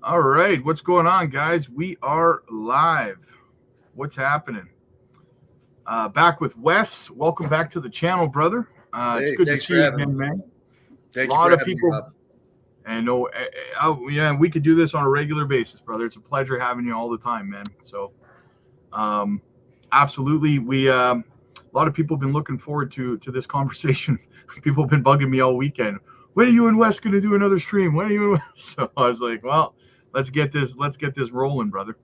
All right, what's going on, guys? We are live. What's happening? Back with Wes. Welcome back to the channel, brother. It's Hey, good to thanks see for you having me. again, man. A Thank you for lot of having me, people, Rob. and no, yeah, we could do this on a regular basis, brother. It's a pleasure having you all the time, man. So, um, absolutely, a lot of people have been looking forward to this conversation. People have been bugging me all weekend. When are you and Wes going to do another stream? When are you? And Wes? So I was like, well, let's get this rolling, brother.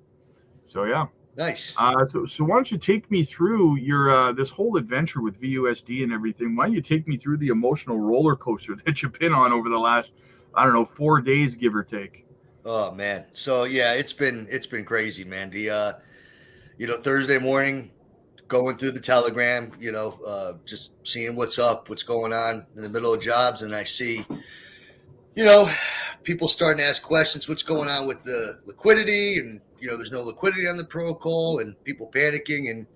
So yeah. Nice. So why don't you take me through your this whole adventure with VUSD and everything? Why don't you take me through the emotional roller coaster that you've been on over the last, I don't know, 4 days, give or take? Oh man. So yeah, it's been crazy, man. The Thursday morning, going through the Telegram, just seeing what's up, what's going on in the middle of jobs, and I see, you know, people starting to ask questions, what's going on with the liquidity, and there's no liquidity on the protocol, and people panicking. And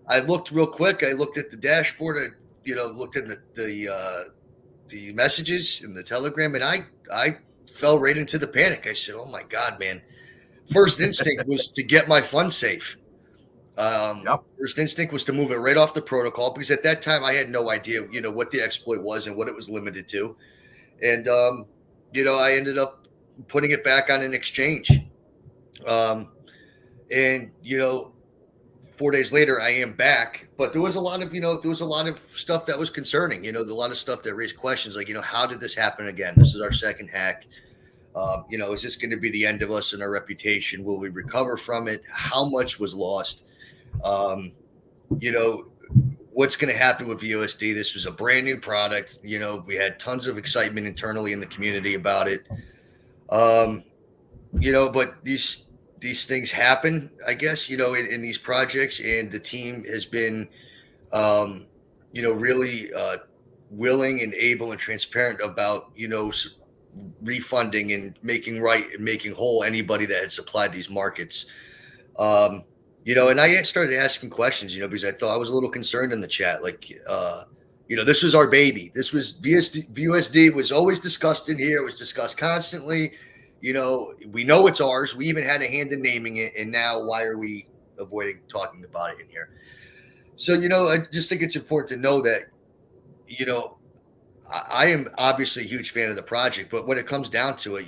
I looked real quick. I looked at the dashboard. I, looked at the messages in the Telegram, and I fell right into the panic. I said, "Oh my God, man!" First instinct was to get my funds safe. Yep. First instinct was to move it right off the protocol because at that time I had no idea, what the exploit was and what it was limited to, and I ended up putting it back on an exchange. Um, and 4 days later, I am back, but there was a lot of, stuff that was concerning. A lot of stuff that raised questions like, how did this happen again? This is our second hack. Is this going to be the end of us and our reputation? Will we recover from it? How much was lost? Um, you know, what's going to happen with USD? This was a brand new product. We had tons of excitement internally in the community about it. Um, but these things happen, I guess, in these projects, and the team has been, really willing and able and transparent about, refunding and making right and making whole anybody that had supplied these markets. Um, and I started asking questions, because I thought I was a little concerned in the chat, like, this was our baby. This was VUSD was always discussed in here. It was discussed constantly. We know it's ours. We even had a hand in naming it. And now why are we avoiding talking about it in here? So, I just think it's important to know that, I am obviously a huge fan of the project, but when it comes down to it,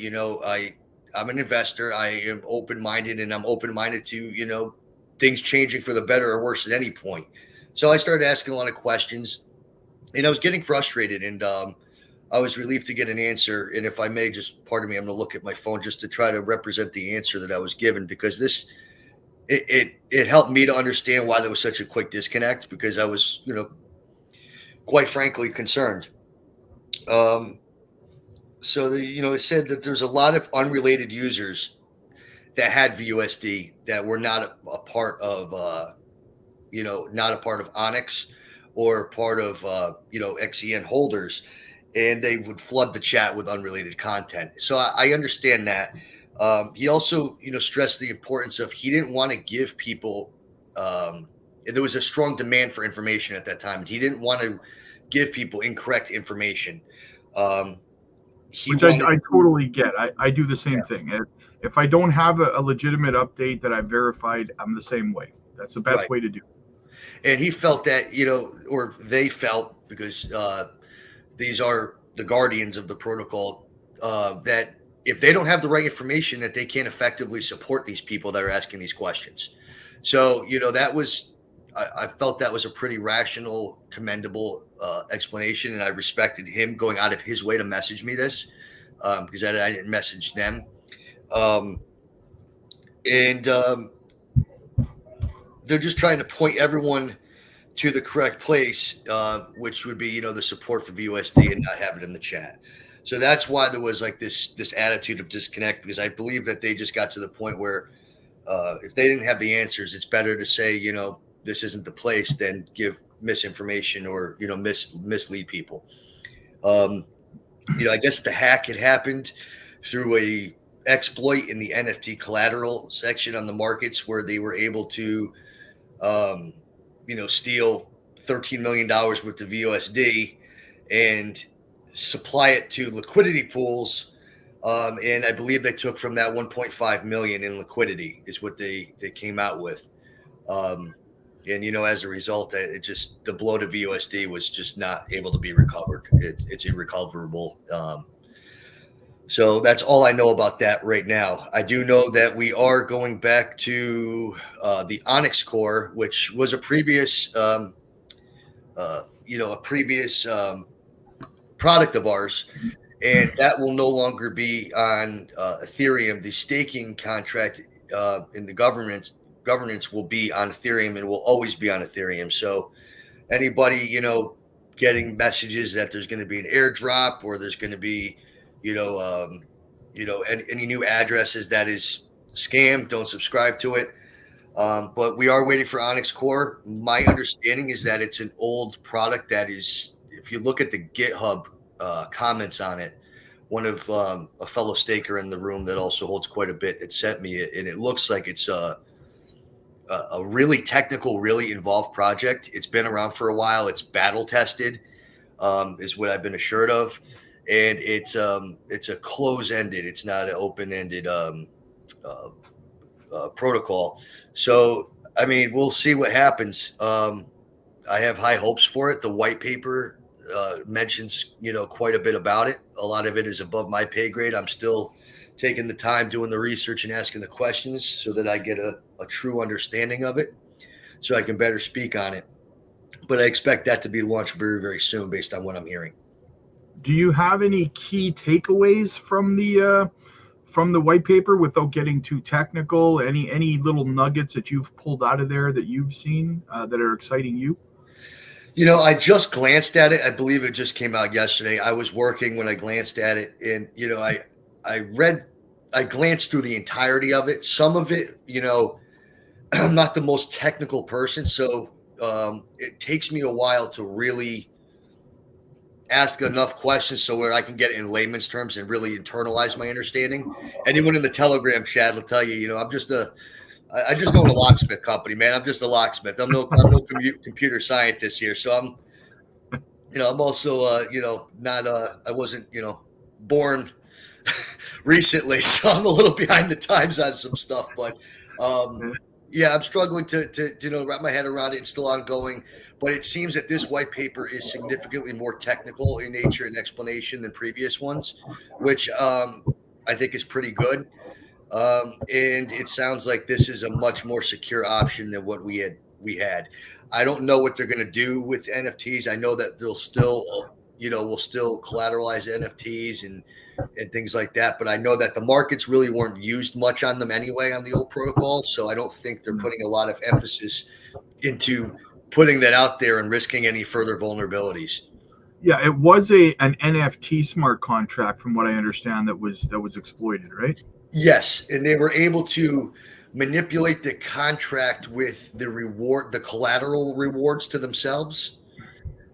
I'm an investor. I am open-minded, and I'm open-minded to, things changing for the better or worse at any point. So I started asking a lot of questions, and I was getting frustrated, and I was relieved to get an answer. And if I may, just pardon me, I'm going to look at my phone just to try to represent the answer that I was given, because it helped me to understand why there was such a quick disconnect, because I was, quite frankly concerned. Um, so it said that there's a lot of unrelated users that had VUSD that were not a part of, not a part of Onyx or part of, XEN holders, and they would flood the chat with unrelated content. So I understand that. He also, stressed the importance of, he didn't want to give people, there was a strong demand for information at that time, and he didn't want to give people incorrect information. Um, he Which I, wanted I to, totally get. I do the yeah, same thing. If I don't have a legitimate update that I've verified, I'm the same way. That's the best right. way to do it. And he felt that, or they felt, because these are the guardians of the protocol, that if they don't have the right information, that they can't effectively support these people that are asking these questions. So, that was, I felt that was a pretty rational, commendable explanation, and I respected him going out of his way to message me this, because I didn't message them. Um, and they're just trying to point everyone to the correct place, which would be, the support for VUSD and not have it in the chat. So that's why there was like this attitude of disconnect, because I believe that they just got to the point where, if they didn't have the answers, it's better to say, this isn't the place, than give misinformation or, mislead people. Um, I guess the hack had happened through a exploit in the NFT collateral section on the markets, where they were able to, um, steal $13 million worth of USD and supply it to liquidity pools, And I believe they took from that 1.5 million in liquidity is what they came out with. And as a result, it just the blow to VUSD was just not able to be recovered. It's irrecoverable. So that's all I know about that right now. I do know that we are going back to the Onyx Core, which was a previous, a previous product of ours, and that will no longer be on Ethereum. The staking contract in the governance will be on Ethereum and will always be on Ethereum. So anybody, getting messages that there's going to be an airdrop or there's going to be, any new addresses that is scam, don't subscribe to it. But we are waiting for Onyx Core. My understanding is that it's an old product that is, if you look at the GitHub comments on it, one of a fellow staker in the room that also holds quite a bit, it sent me it, and it looks like it's a really technical, really involved project. It's been around for a while. It's battle tested, is what I've been assured of, and it's a close-ended. It's not an open-ended protocol. So, I mean, we'll see what happens. I have high hopes for it. The white paper mentions, quite a bit about it. A lot of it is above my pay grade. I'm still taking the time doing the research and asking the questions so that I get a true understanding of it so I can better speak on it. But I expect that to be launched very, very soon based on what I'm hearing. Do you have any key takeaways from the white paper without getting too technical? Any little nuggets that you've pulled out of there that you've seen that are exciting you? I just glanced at it. I believe it just came out yesterday. I was working when I glanced at it, and I glanced through the entirety of it. Some of it, I'm not the most technical person, so it takes me a while to really ask enough questions so where I can get it in layman's terms and really internalize my understanding. Anyone in the Telegram chat will tell you, I just own a locksmith company, man. I'm just a locksmith. I'm no computer scientist here. So I'm also, not, I wasn't, born recently. So I'm a little behind the times on some stuff, but yeah, I'm struggling to wrap my head around it. It's still ongoing, but it seems that this white paper is significantly more technical in nature and explanation than previous ones, which I think is pretty good. And it sounds like this is a much more secure option than what we had. I don't know what they're going to do with NFTs. I know that they'll still, we'll still collateralize NFTs and things like that. But I know that the markets really weren't used much on them anyway on the old protocol. So I don't think they're putting a lot of emphasis into putting that out there and risking any further vulnerabilities. Yeah, it was an NFT smart contract, from what I understand, that was exploited, right? Yes, and they were able to manipulate the contract with the collateral rewards to themselves.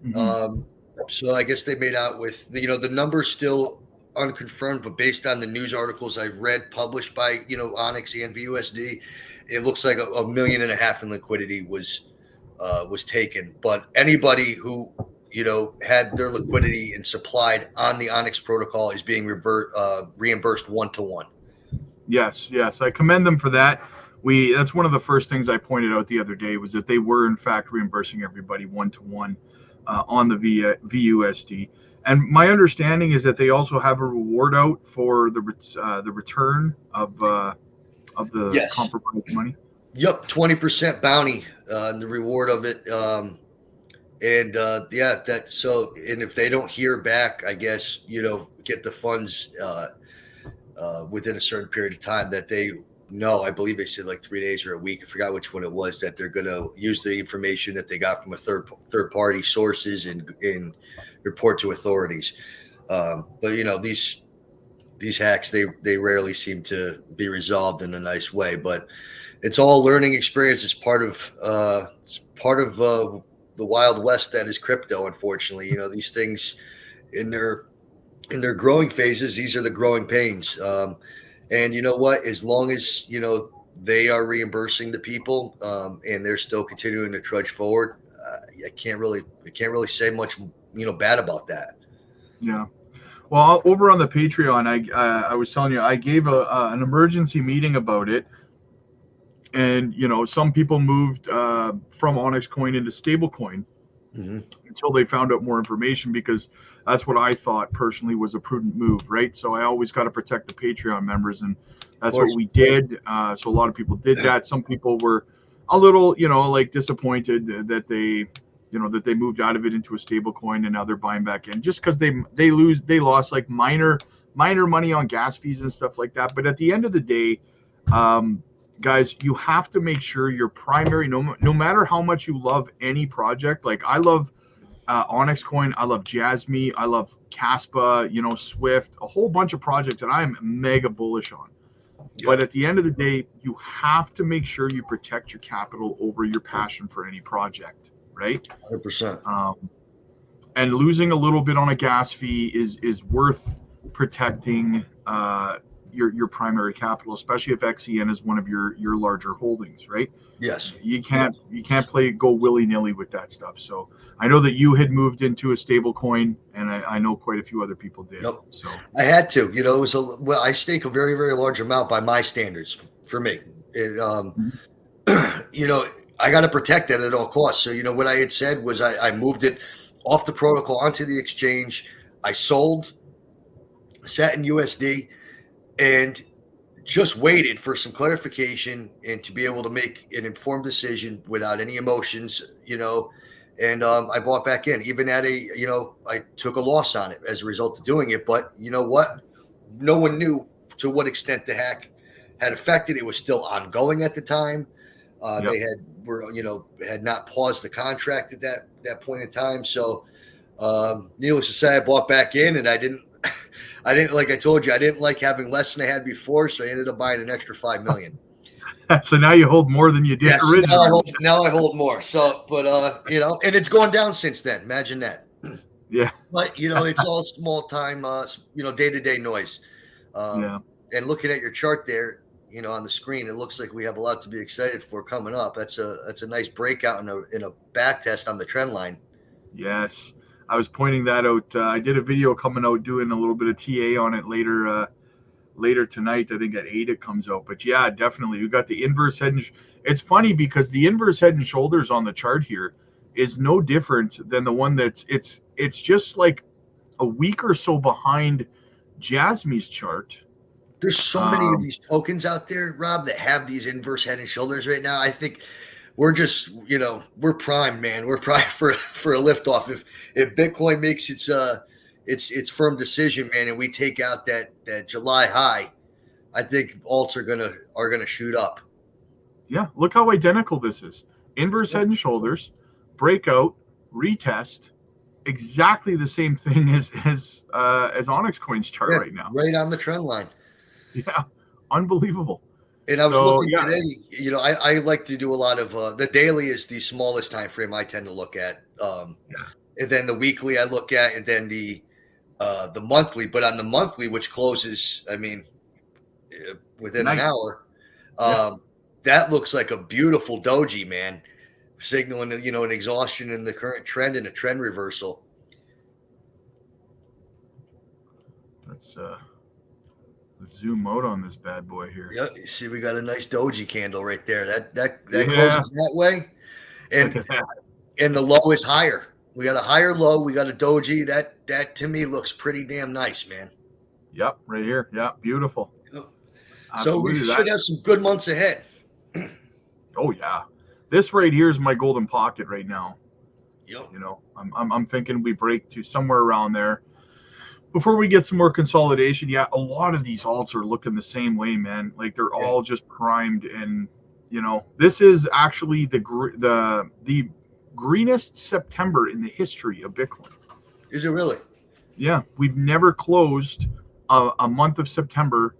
Mm-hmm. So I guess they made out with the numbers still unconfirmed, but based on the news articles I've read published by Onyx and VUSD, it looks like $1.5 million in liquidity was taken. But anybody who had their liquidity and supplied on the Onyx protocol is being reimbursed 1-to-1. Yes, I commend them for that. That's one of the first things I pointed out the other day, was that they were in fact reimbursing everybody 1-to-1 on the VUSD. And my understanding is that they also have a reward out for the return of the compromised money. Yep, 20% bounty and the reward of it. And if they don't hear back, I guess get the funds within a certain period of time that they know. I believe they said like 3 days or a week. I forgot which one it was, that they're going to use the information that they got from a third party sources and report to authorities. But these hacks, they rarely seem to be resolved in a nice way. But it's all learning experience. It's part of the Wild West that is crypto. Unfortunately, these things in their growing phases, these are the growing pains. And you know what? As long as they are reimbursing the people and they're still continuing to trudge forward, I can't really say much bad about that. Yeah. Well, over on the Patreon, I was telling you I gave an emergency meeting about it, and some people moved from Onyx Coin into stablecoin Mm-hmm. until they found out more information, because that's what I thought personally was a prudent move, right? So I always got to protect the Patreon members, and that's what we did. So a lot of people did that. Some people were a little, like disappointed that they moved out of it into a stable coin, and now they're buying back in, just because they lost like minor money on gas fees and stuff like that. But at the end of the day, guys, you have to make sure your primary, no matter how much you love any project. Like I love Onyx Coin, I love JASMY, I love KASPA, Swift, a whole bunch of projects that I am mega bullish on. Yep. But at the end of the day, you have to make sure you protect your capital over your passion for any project, right? 100%. And losing a little bit on a gas fee is worth protecting your primary capital, especially if XEN is one of your larger holdings, right? Yes. You can't go willy-nilly with that stuff. So I know that you had moved into a stable coin, and I know quite a few other people did. Yep. So I had to, it was I stake a very, very large amount by my standards for me. It, I got to protect that at all costs. So, what I had said was I moved it off the protocol onto the exchange. I sold, sat in USD, and just waited for some clarification and to be able to make an informed decision without any emotions, and I bought back in, even at I took a loss on it as a result of doing it. But you know what? No one knew to what extent the hack had affected. It was still ongoing at the time. Yep. They had not paused the contract at that point in time. So needless to say, I bought back in, and I didn't, like I told you, I didn't like having less than I had before. So I ended up buying an extra 5 million. So now you hold more than you did originally. Now I hold more. So, but and it's gone down since then. Imagine that. Yeah. But it's all small time, day-to-day noise. Yeah. And looking at your chart there, on the screen, it looks like we have a lot to be excited for coming up. That's a nice breakout in a back test on the trend line. Yes, I was pointing that out. I did a video coming out doing a little bit of TA on it later tonight. I think at 8 it comes out. But yeah, definitely, we got the inverse head and it's funny because the inverse head and shoulders on the chart here is no different than the one it's just like a week or so behind JASMY's chart. There's so many of these tokens out there, Rob, that have these inverse head and shoulders right now. I think we're just, we're primed, man. We're primed for a liftoff. If Bitcoin makes its firm decision, man, and we take out that July high, I think alts are gonna shoot up. Yeah, look how identical this is. Inverse head and shoulders, breakout, retest, exactly the same thing as Onyx Coin's chart right now. Right on the trend line. Yeah, unbelievable. And I was looking today, I like to do a lot of the daily is the smallest time frame I tend to look at. And then the weekly I look at, and then the monthly. But on the monthly, which closes, within an hour, that looks like a beautiful doji, man, signaling an exhaustion in the current trend and a trend reversal. Let's zoom out on this bad boy here. Yeah, you see, we got a nice doji candle right there. That closes that way, and the low is higher. We got a higher low. We got a doji. That to me looks pretty damn nice, man. Yep, right here. Yeah, beautiful. Yep. So we should have some good months ahead. Oh yeah, this right here is my golden pocket right now. Yep. I'm thinking we break to somewhere around there before we get some more consolidation. Yeah, a lot of these alts are looking the same way, man. Like they're all just primed, and this is actually the greenest September in the history of Bitcoin. Is it really? Yeah, we've never closed a month of September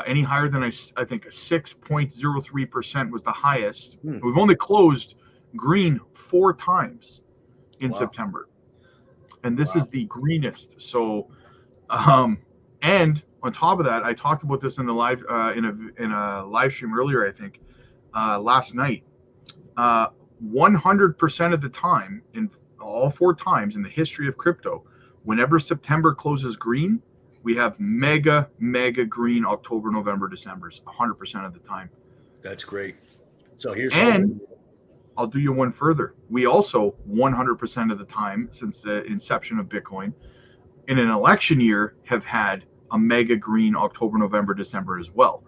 any higher than I think a 6.03% was the highest. We've only closed green 4 times in September, and this is the greenest. So, and on top of that, I talked about this in the live in a live stream earlier. I think last night. 100% of the time, in all 4 times in the history of crypto, Whenever September closes green, we have mega green October, November, December's 100% of the time. That's great. So here's And hoping. I'll do you one further. We also 100% of the time since the inception of Bitcoin in an election year have had a mega green October, November, December as well.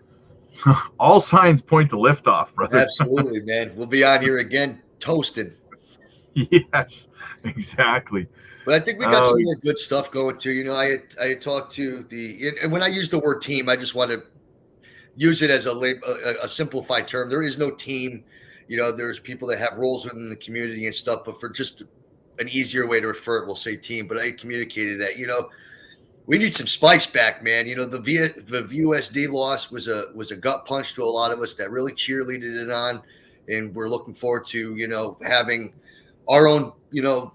So all signs point to liftoff, brother. Absolutely, man. We'll be on here again toasting. Yes, exactly. But I think we got some more good stuff going too. You know, I had talked to and when I use the word team, I just want to use it as a simplified term. There is no team. You know, there's people that have roles within the community and stuff, but for just an easier way to refer it, we'll say team. But I communicated that, you know, we need some spice back, man. You know, the VUSD loss was a gut punch to a lot of us that really cheerleaded it on, and we're looking forward to, you know, having our own, you know,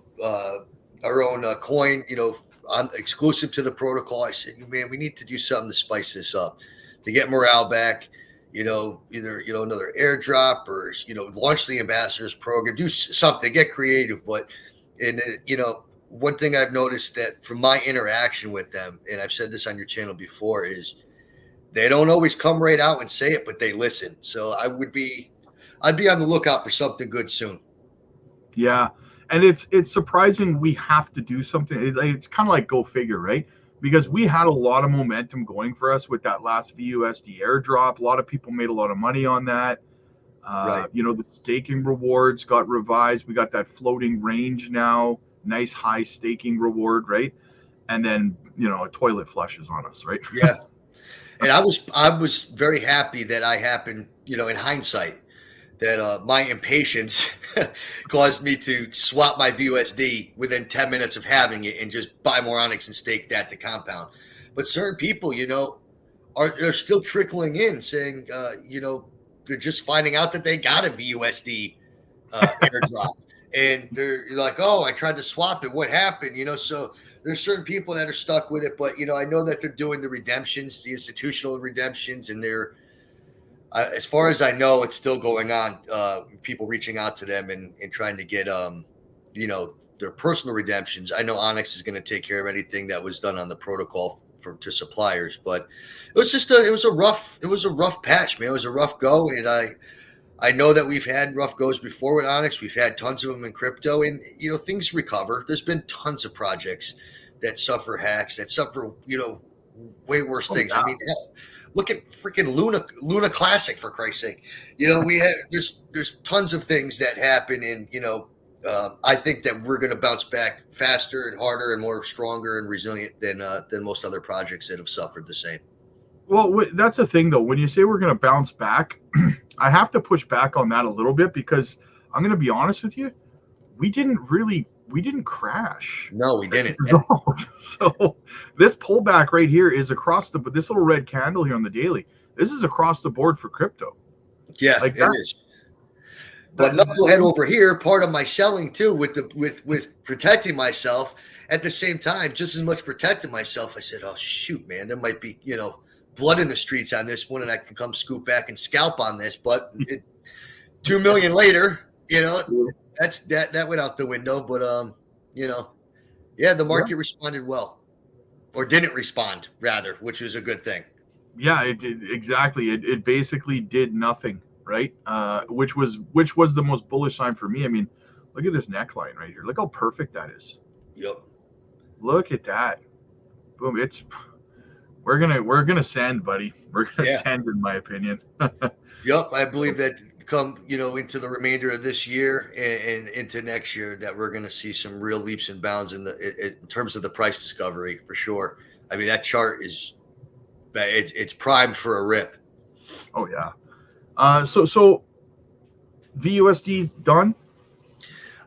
coin, you know, exclusive to the protocol. I said, man, we need to do something to spice this up, to get morale back. You know, either, you know, another airdrop or, you know, launch the ambassadors program, do something, get creative. But, and you know, one thing I've noticed that from my interaction with them, and I've said this on your channel before, is they don't always come right out and say it, but they listen. So I'd be on the lookout for something good soon. Yeah. And it's surprising we have to do something. It's kind of like go figure, right? Because we had a lot of momentum going for us with that last VUSD airdrop. A lot of people made a lot of money on that. Right. You know, the staking rewards got revised. We got that floating range now. Nice high staking reward, right? And then, you know, a toilet flushes on us, right? Yeah. And I was very happy that I happened, you know, in hindsight, that my impatience caused me to swap my VUSD within 10 minutes of having it and just buy more Onyx and stake that to compound. But certain people, you know, are still trickling in saying, you know, they're just finding out that they got a VUSD airdrop. And they're like, oh, I tried to swap it. What happened? You know, so there's certain people that are stuck with it. But, you know, I know that they're doing the redemptions, the institutional redemptions, and they're, as far as I know, it's still going on. People reaching out to them and trying to get, you know, their personal redemptions. I know Onyx is going to take care of anything that was done on the protocol to suppliers, but it was just it was a rough patch, man. It was a rough go, and I know that we've had rough goes before with Onyx. We've had tons of them in crypto, and you know, things recover. There's been tons of projects that suffer hacks, that suffer, you know, way worse things. Yeah. I mean, hell, look at freaking Luna Classic, for Christ's sake. You know, there's tons of things that happen, and you know, I think that we're going to bounce back faster and harder and more stronger and resilient than most other projects that have suffered the same. Well, that's the thing, though. When you say we're going to bounce back, I have to push back on that a little bit because I'm going to be honest with you. We didn't crash. No, we didn't. So this pullback right here is across this little red candle here on the daily. This is across the board for crypto. Yeah, like it is. But knucklehead over here, part of my selling too, with protecting myself at the same time, just as much protecting myself. I said, oh shoot, man, there might be, you know, blood in the streets on this one, and I can come scoop back and scalp on this. But 2 million later, you know, that went out the window. But you know, yeah, the market responded well, or didn't respond rather, which was a good thing. Yeah, it did exactly. It basically did nothing, right? Which was the most bullish sign for me. I mean, look at this neckline right here. Look how perfect that is. Yep. Look at that. Boom. We're gonna send, buddy. We're gonna send, in my opinion. Yep, I believe that come, you know, into the remainder of this year and into next year, that we're gonna see some real leaps and bounds in terms of the price discovery, for sure. I mean, that chart is it's primed for a rip. Oh yeah. So VUSD's done.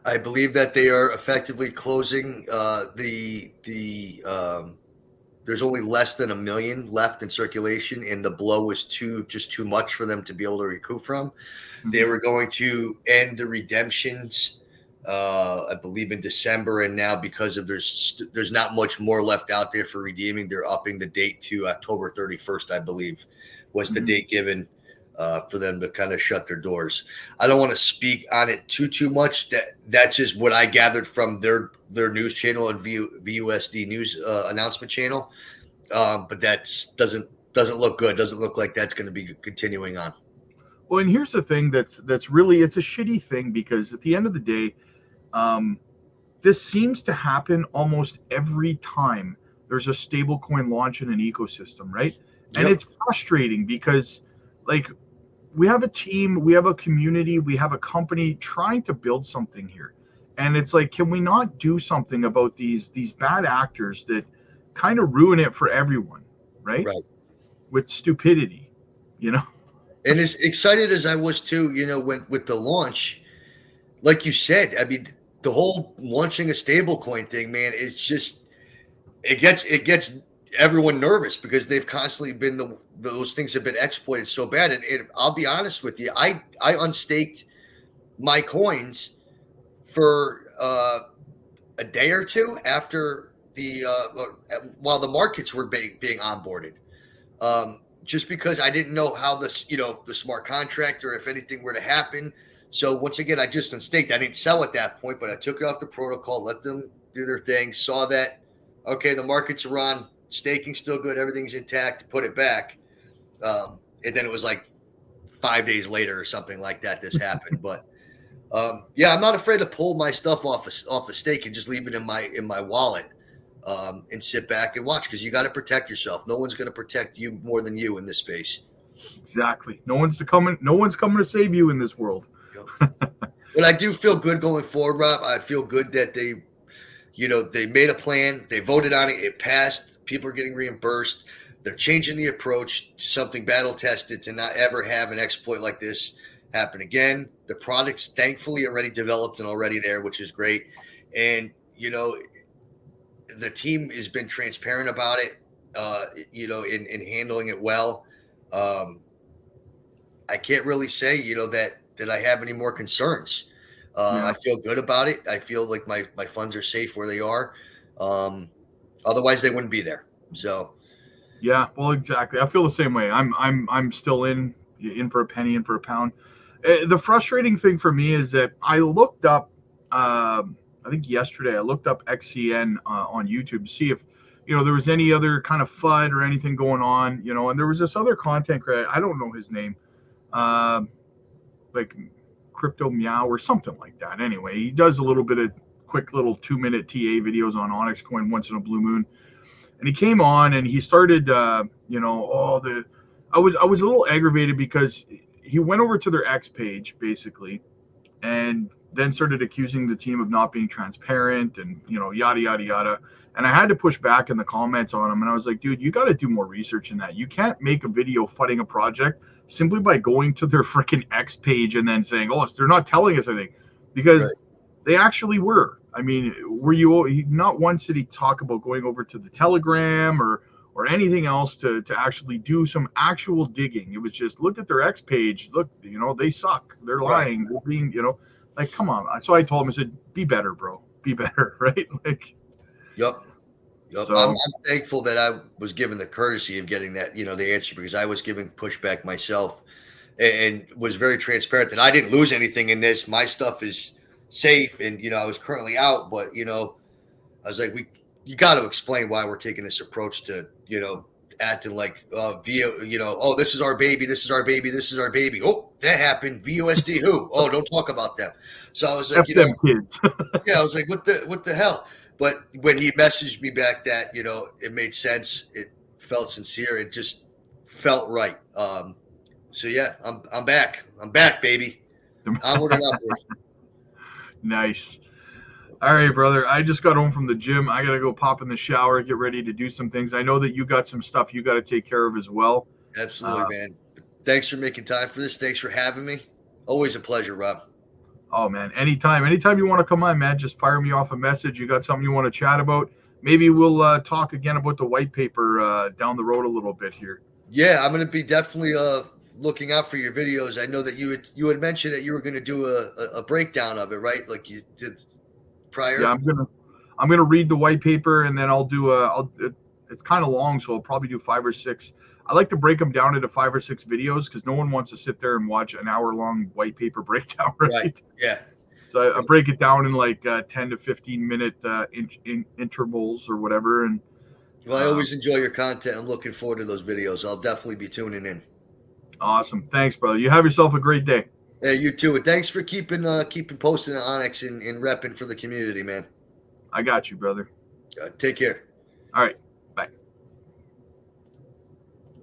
I believe that they are effectively closing there's only less than 1 million left in circulation, and the blow was just too much for them to be able to recoup from. Mm-hmm. They were going to end the redemptions, I believe, in December, and now because of there's not much more left out there for redeeming, they're upping the date to October 31st, I believe, was the date given. for them to kind of shut their doors. I don't want to speak on it too much. That's just what I gathered from their news channel and VUSD news announcement channel. But that doesn't look good. Doesn't look like that's going to be continuing on. Well, and here's the thing that's really, it's a shitty thing, because at the end of the day, this seems to happen almost every time there's a stable coin launch in an ecosystem, right? And Yep. it's frustrating because, like, we have a team, we have a community, we have a company trying to build something here. And it's like, can we not do something about these bad actors that kind of ruin it for everyone, right? Right. With stupidity, you know? And as excited as I was too, you know, with the launch, like you said, I mean, the whole launching a stablecoin thing, man, it's just it gets everyone nervous because they've constantly been those things have been exploited so bad. And I'll be honest with you, I unstaked my coins for a day or two after while the markets were being onboarded. Just because I didn't know how the smart contract or if anything were to happen. So once again, I just unstaked. I didn't sell at that point, but I took it off the protocol, let them do their thing, saw that, okay, the markets are on, staking's still good, everything's intact, put it back. And then it was like 5 days later or something like that, this happened. But yeah, I'm not afraid to pull my stuff off a stake and just leave it in my wallet. And sit back and watch, because you got to protect yourself. No one's going to protect you more than you in this space. Exactly. No one's coming to save you in this world. But I do feel good going forward, Rob. I feel good that they made a plan. They voted on it. It passed. People are getting reimbursed. They're changing the approach to something battle tested to not ever have an exploit like this happen again. The product's thankfully already developed and already there, which is great. And, the team has been transparent about it, in handling it well. I can't really say, that I have any more concerns. I feel good about it. I feel like my funds are safe where they are. Otherwise they wouldn't be there. So. Yeah, well, exactly. I feel the same way. I'm still in for a penny, in for a pound. The frustrating thing for me is that I looked up, I think yesterday I looked up XCN on YouTube to see if, there was any other kind of FUD or anything going on, and there was this other content creator, I don't know his name, like Crypto Meow or something like that. Anyway, he does a little bit of quick little 2-minute TA videos on Onyx Coin once in a blue moon. And he came on and he started, I was a little aggravated because he went over to their X page basically, and then started accusing the team of not being transparent and, yada, yada, yada. And I had to push back in the comments on him. And I was like, dude, you got to do more research in that. You can't make a video fudding a project simply by going to their freaking X page and then saying, oh, they're not telling us anything, because they actually were. I mean, not once did he talk about going over to the Telegram or anything else to actually do some actual digging. It was just, look at their X page. Look, they suck. They're lying. They're being, like, come on. So I told him, I said, be better, bro. Be better, right? Like, Yep. So, I'm thankful that I was given the courtesy of getting that, the answer, because I was giving pushback myself and was very transparent that I didn't lose anything in this. My stuff is safe, and I was currently out, but I was like, you got to explain why we're taking this approach to acting like oh, this is our baby, this is our baby, this is our baby. Oh, that happened. VUSD who? Oh, don't talk about them. So I was like, them kids. Yeah, I was like, what the hell? But when he messaged me back that it made sense, it felt sincere, it just felt right. So yeah, I'm back, baby. Onward and upward. Nice. All right, brother. I just got home from the gym. I got to go pop in the shower, get ready to do some things. I know that you got some stuff you got to take care of as well. Absolutely, man. Thanks for making time for this. Thanks for having me. Always a pleasure, Rob. Oh, man. Anytime you want to come on, man, just fire me off a message. You got something you want to chat about? Maybe we'll talk again about the white paper down the road a little bit here. Yeah, I'm going to be definitely looking out for your videos. I know that you had mentioned that you were going to do a breakdown of it, right? Like you did prior. Yeah, I'm gonna read the white paper, and then I'll do it's kind of long, so I'll probably do 5 or 6. I like to break them down into 5 or 6 videos because no one wants to sit there and watch an hour-long white paper breakdown, right? Right. Yeah. So I break it down in like 10 to 15-minute intervals or whatever. And well, I always enjoy your content. I'm looking forward to those videos. I'll definitely be tuning in. Awesome. Thanks, brother. You have yourself a great day. Hey, you too. And thanks for keeping posting the Onyx and repping for the community, man. I got you, brother. Take care. All right.